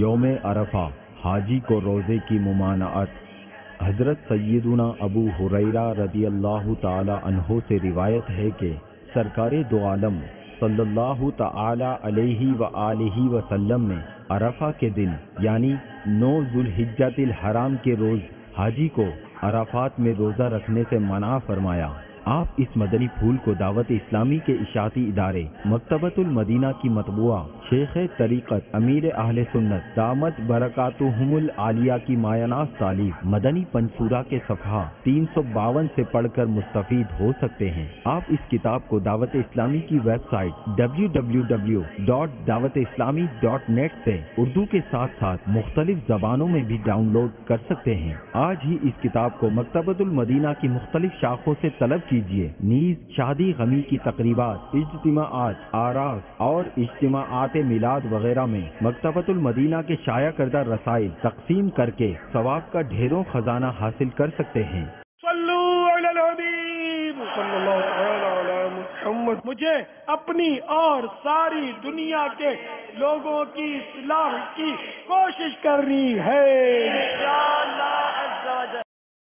یوم عرفہ حاجی کو روزے کی ممانعت۔ حضرت سیدنا ابو ہریرہ رضی اللہ تعالی عنہ سے روایت ہے کہ سرکار دو عالم صلی اللہ تعالی علیہ وآلہ وسلم نے عرفہ کے دن یعنی 9 ذوالحجۃ الحرام کے روز حاجی کو عرفات میں روزہ رکھنے سے منع فرمایا۔ آپ اس مدنی پھول کو دعوت اسلامی کے اشاعتی ادارے مکتبۃ المدینہ کی مطبوعہ شیخ طریقت امیر اہل سنت دامت برکاتہم العالیہ کی مایہ ناز تالیف مدنی پنصورہ کے صفحہ 352 سے پڑھ کر مستفید ہو سکتے ہیں۔ آپ اس کتاب کو دعوت اسلامی کی ویب سائٹ www.dawatislami.net سے اردو کے ساتھ ساتھ مختلف زبانوں میں بھی ڈاؤن لوڈ کر سکتے ہیں۔ آج ہی اس کتاب کو مکتبۃ المدینہ کی مختلف شاخوں سے طلب کیجیے۔ نیز شادی غمی کی تقریبات، اجتماعات، آراس اور اجتماعات میلاد وغیرہ میں مکتبۃ المدینہ کے شائع کردہ رسائل تقسیم کر کے ثواب کا ڈھیروں خزانہ حاصل کر سکتے ہیں۔ صلو علی الحبیب صلی اللہ تعالی علی محمد۔ مجھے اپنی اور ساری دنیا کے لوگوں کی اصلاح کی کوشش کرنی ہے۔